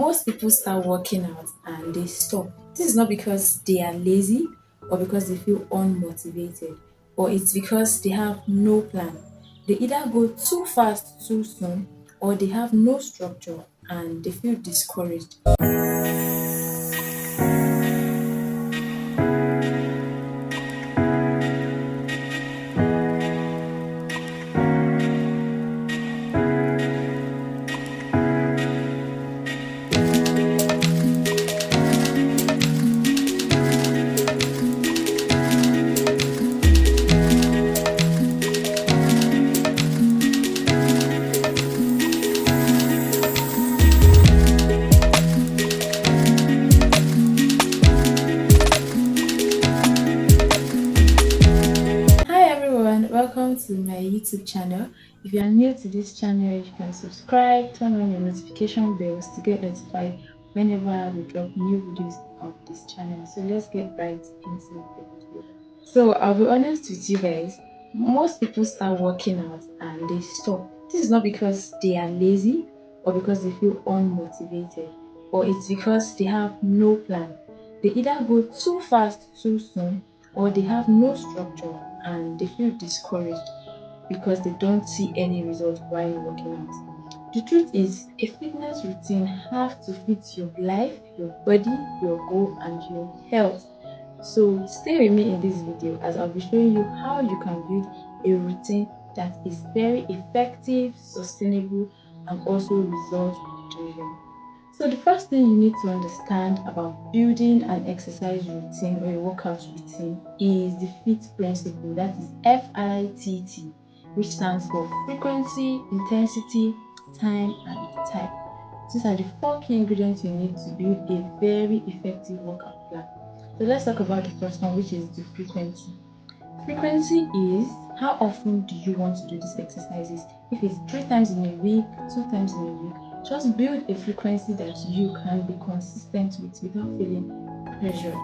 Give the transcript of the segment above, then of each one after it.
Most people start working out and they stop. This is not because they are lazy or because they feel unmotivated, or it's because they have no plan. They either go too fast too soon, or they have no structure and they feel discouraged. Hi everyone, welcome to my YouTube channel. If you are new to this channel, you can subscribe, turn on your notification bells to get notified whenever we drop new videos on this channel. So let's get right into the video. So I'll be honest with you guys, most people start working out and they stop. This is not because they are lazy or because they feel unmotivated, or it's because they have no plan. They either go too fast too soon, or they have no structure and they feel discouraged because they don't see any result while working out. The truth is, a fitness routine have to fit your life, your body, your goal, and your health. So stay with me in this video as I'll be showing you how you can build a routine that is very effective, sustainable, and also result driven. So the first thing you need to understand about building an exercise routine or a workout routine is the FITT principle, that is FITT, which stands for frequency, intensity, time, and type. These are the four key ingredients you need to build a very effective workout plan. So let's talk about the first one, which is the frequency. Frequency is how often do you want to do these exercises. If it's 3 times in a week, 2 times in a week, just build a frequency that you can be consistent with without feeling pressured.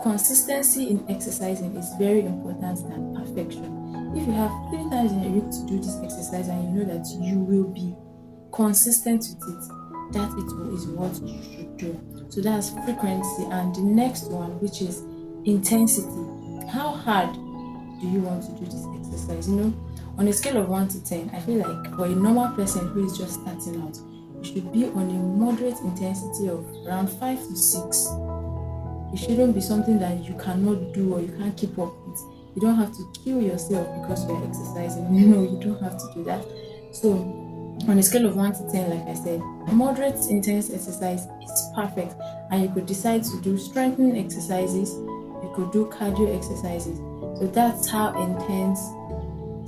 Consistency in exercising is very important than perfection. If you have 3 times in a week to do this exercise and you know that you will be consistent with it, that is what you should do. So that's frequency. And the next one, which is intensity. How hard do you want to do this exercise? On a scale of 1 to 10, I feel like for a normal person who is just starting out, you should be on a moderate intensity of around 5 to 6. It shouldn't be something that you cannot do or you can't keep up with. You don't have to kill yourself because you're exercising. No, you don't have to do that. So on a scale of 1 to 10, like I said, moderate intense exercise is perfect, and you could decide to do strengthening exercises, you could do cardio exercises. So that's how intense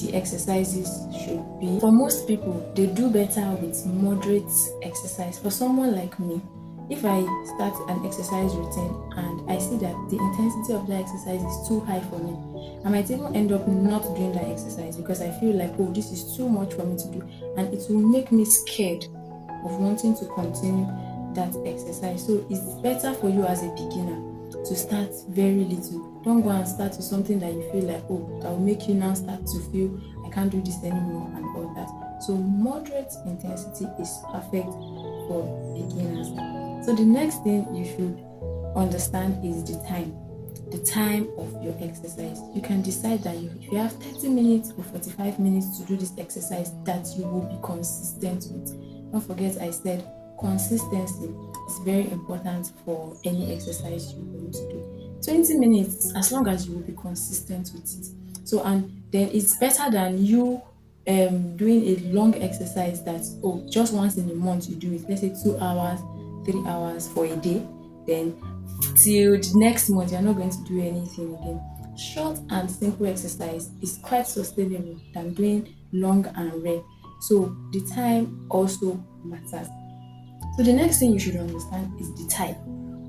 the exercises should be. For most people, they do better with moderate exercise. For someone like me, if I start an exercise routine and I see that the intensity of the exercise is too high for me, I might even end up not doing that exercise because I feel like, oh, this is too much for me to do, and it will make me scared of wanting to continue that exercise. So it's better for you as a beginner to start very little. Don't go and start with something that you feel like, oh, that will make you now start to feel I can't do this anymore and all that. So moderate intensity is perfect for beginners. So the next thing you should understand is the time of your exercise. You can decide that if you have 30 minutes or 45 minutes to do this exercise, that you will be consistent with. Don't forget I said consistency is very important for any exercise you want to do. 20 minutes, as long as you will be consistent with it. So, and then it's better than you doing a long exercise that, oh, just once in a month you do it. Let's say 2 hours, 3 hours for a day. Then till the next month, you're not going to do anything again. Short and simple exercise is quite sustainable than doing long and rare. So the time also matters. So the next thing you should understand is the type.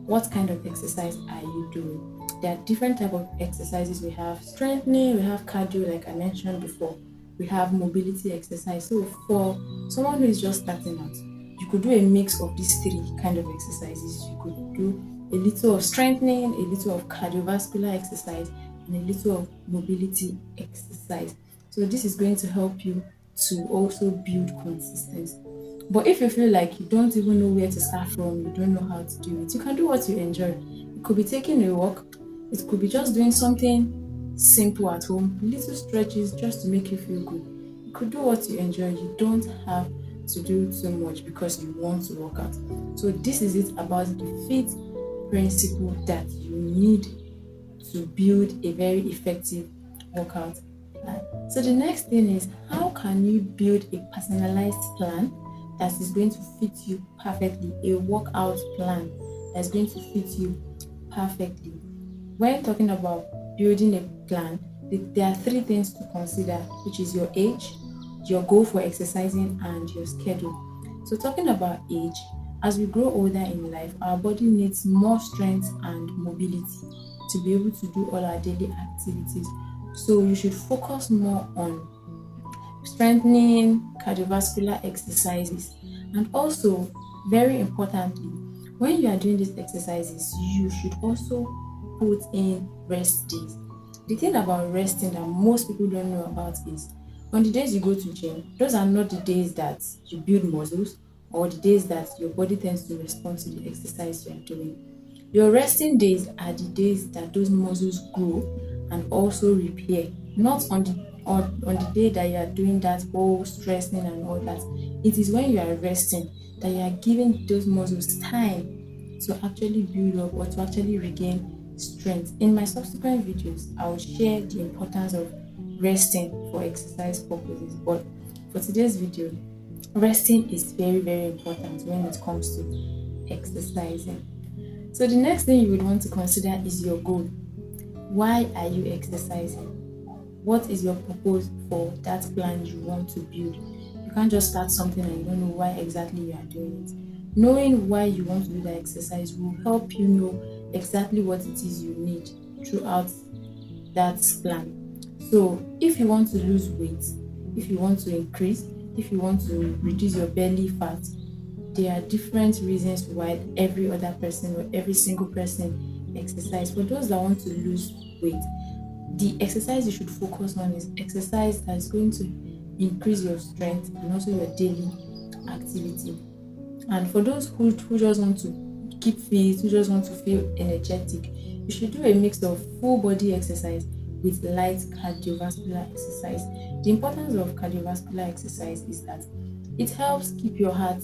What kind of exercise are you doing? There are different type of exercises. We have strengthening, we have cardio, like I mentioned before. We have mobility exercise. So for someone who is just starting out, you could do a mix of these three kind of exercises. You could do a little of strengthening, a little of cardiovascular exercise, and a little of mobility exercise. So this is going to help you to also build consistency. But if you feel like you don't even know where to start from, you don't know how to do it, you can do what you enjoy. It could be taking a walk, it could be just doing something simple at home, little stretches just to make you feel good. You could do what you enjoy. You don't have to do too much because you want to work out. So this is it about the FITT principle that you need to build a very effective workout plan. So the next thing is, how can you build a personalized plan that is going to fit you perfectly, a workout plan that's going to fit you perfectly. When talking about building a plan, there are three things to consider, which is your age, your goal for exercising, and your schedule. So talking about age, as we grow older in life, our body needs more strength and mobility to be able to do all our daily activities. So you should focus more on strengthening cardiovascular exercises. And also, very importantly, when you are doing these exercises, you should also put in rest days. The thing about resting that most people don't know about is, on the days you go to gym, those are not the days that you build muscles or the days that your body tends to respond to the exercise you are doing. Your resting days are the days that those muscles grow and also repair, not on the day that you are doing that whole stressing and all that. It is when you are resting that you are giving those muscles time to actually build up or to actually regain strength. In my subsequent videos, I will share the importance of resting for exercise purposes. But for today's video, resting is very, very important when it comes to exercising. So the next thing you would want to consider is your goal. Why are you exercising? What is your purpose for that plan you want to build? You can't just start something and you don't know why exactly you are doing it. Knowing why you want to do that exercise will help you know exactly what it is you need throughout that plan. So if you want to lose weight, if you want to increase, if you want to reduce your belly fat, there are different reasons why every other person or every single person exercise. For those that want to lose weight, the exercise you should focus on is exercise that is going to increase your strength and also your daily activity. And for those who just want to keep fit, who just want to feel energetic, you should do a mix of full body exercise with light cardiovascular exercise. The importance of cardiovascular exercise is that it helps keep your heart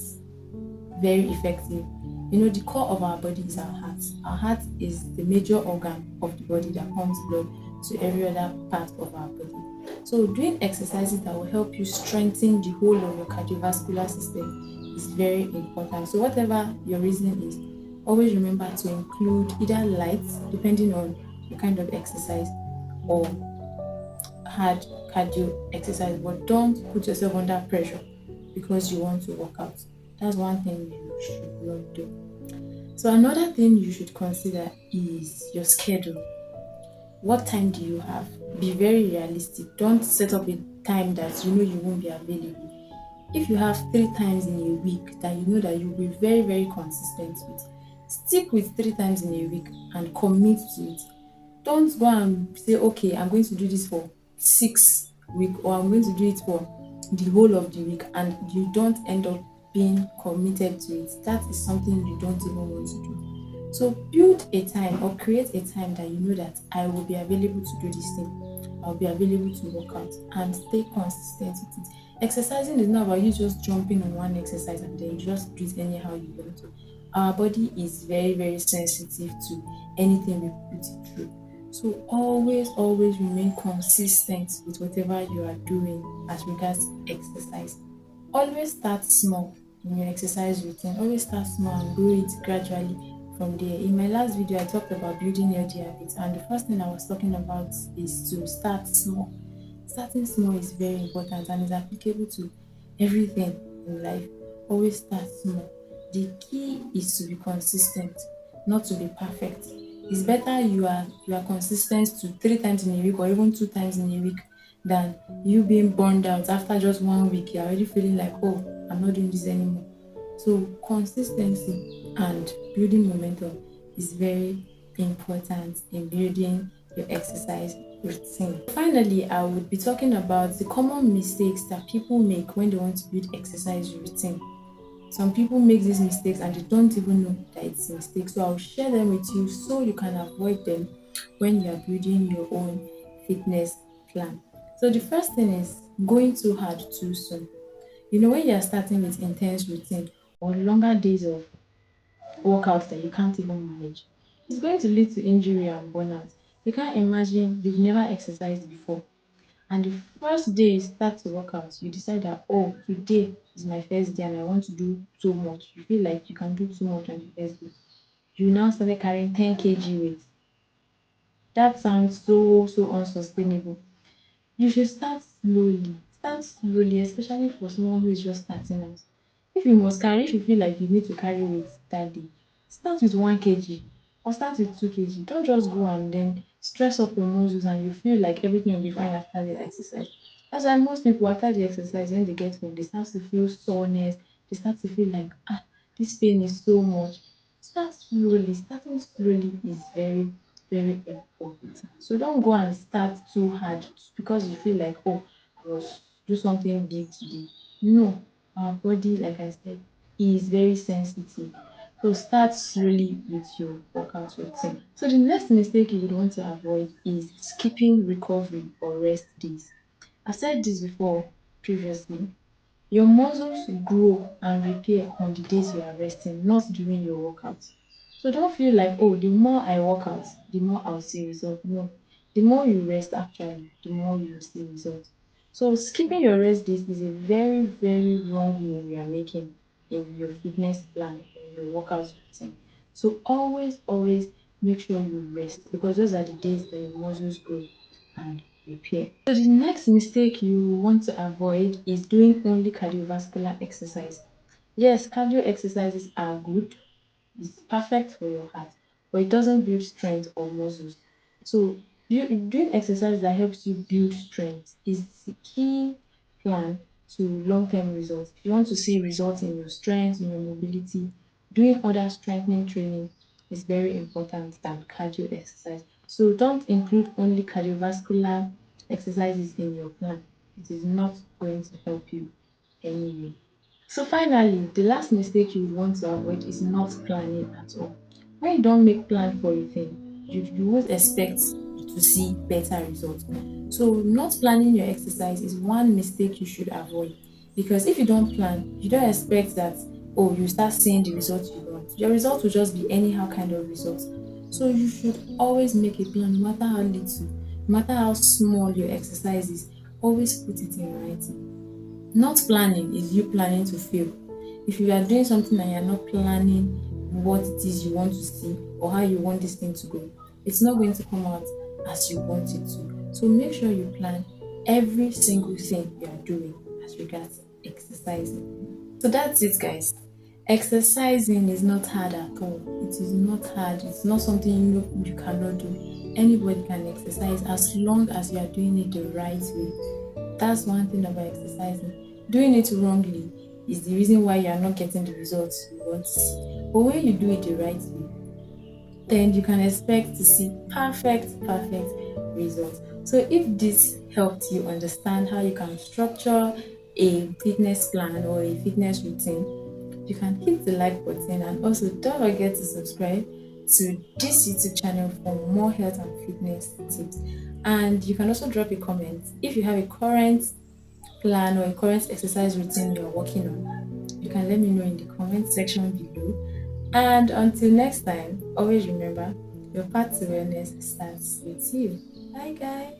very effective. You know, the core of our body is our heart. Our heart is the major organ of the body that pumps blood to every other part of our body. So doing exercises that will help you strengthen the whole of your cardiovascular system is very important. So whatever your reason is, always remember to include either light, depending on the kind of exercise, or hard cardio exercise, but don't put yourself under pressure because you want to work out. That's one thing you should not do. So another thing you should consider is your schedule. What time do you have? Be very realistic. Don't set up a time that you know you won't be available. If you have 3 times in a week that you know that you'll be very, very consistent with, stick with 3 times in a week and commit to it. Don't go and say, okay, I'm going to do this for 6 weeks or I'm going to do it for the whole of the week, and you don't end up being committed to it. That is something you don't even want to do. So build a time or create a time that you know that I will be available to do this thing. I'll be available to work out, and stay consistent with it. Exercising is not about you just jumping on one exercise and then you just do it anyhow you want to. Our body is very, very sensitive to anything we put it through. So always remain consistent with whatever you are doing as regards exercise. Always start small in your exercise routine. Always start small and grow it gradually from there. In my last video, I talked about building healthy habits, and the first thing I was talking about is to start small. Starting small is very important and is applicable to everything in life. Always start small. The key is to be consistent, not to be perfect. It's better you are consistent to 3 times in a week or even 2 times in a week than you being burned out after just 1 week. You're already feeling like, oh, I'm not doing this anymore. So consistency and building momentum is very important in building your exercise routine. Finally, I would be talking about the common mistakes that people make when they want to build exercise routine. Some people make these mistakes and they don't even know that it's a mistake. So I'll share them with you so you can avoid them when you are building your own fitness plan. So the first thing is going too hard too soon. When you are starting with intense routine or longer days of workouts that you can't even manage, it's going to lead to injury and burnout. You can't imagine you've never exercised before. And the first day you start to work out, you decide that, oh, today is my first day and I want to do so much. You feel like you can do too much on the first day. You now started carrying 10 kg weight. That sounds so unsustainable. You should start slowly. Start slowly, especially for someone who is just starting out. If you feel like you need to carry weight that day, start with 1 kg or start with 2 kg. Don't just go and then stress up your muscles and you feel like everything will be fine after the exercise. That's why most people after the exercise, when they get home, they start to feel soreness. They start to feel like, this pain is so much. Start slowly. Starting slowly is very important. So don't go and start too hard because you feel like, oh, I must do something big today. No, our body, like I said, is very sensitive. So start slowly with your workout routine. So the next mistake you would want to avoid is skipping recovery or rest days. I said this before previously. Your muscles grow and repair on the days you are resting, not during your workouts. So don't feel like, oh, the more I work out, the more I'll see results. No, the more you rest, actually, the more you will see results. So skipping your rest days is a very wrong move you are making in your fitness plan, in your workout routine. So always make sure you rest because those are the days that your muscles grow and repair. So the next mistake you want to avoid is doing only cardiovascular exercise. Yes, cardio exercises are good, it's perfect for your heart, but it doesn't build strength or muscles. So doing exercise that helps you build strength is the key plan to long-term results. If you want to see results in your strength, in your mobility, doing other strengthening training is very important than cardio exercise. So don't include only cardiovascular exercises in your plan. It is not going to help you anyway. So finally, the last mistake you would want to avoid is not planning at all. When you don't make plan for a thing, you won't expect to see better results. So not planning your exercise is one mistake you should avoid because if you don't plan, you don't expect that, oh, you start seeing the results you want. Your results will just be anyhow kind of results. So you should always make a plan, no matter how little, no matter how small your exercise is, always put it in writing. Not planning is you planning to fail. If you are doing something and you're not planning what it is you want to see or how you want this thing to go, it's not going to come out as you want it to. So make sure you plan every single thing you are doing as regards exercising. So that's it, guys. Exercising is not hard at all. It is not hard. It's not something you cannot do. Anybody can exercise as long as you are doing it the right way. That's one thing about exercising. Doing it wrongly is the reason why you are not getting the results you want to see. But when you do it the right way, then you can expect to see perfect results. So if this helped you understand how you can structure a fitness plan or a fitness routine, you can hit the like button and also don't forget to subscribe to this YouTube channel for more health and fitness tips. And you can also drop a comment if you have a current plan or a current exercise routine you're working on. You can let me know in the comment section below. And until next time, always remember your path to wellness starts with you. Bye, guys.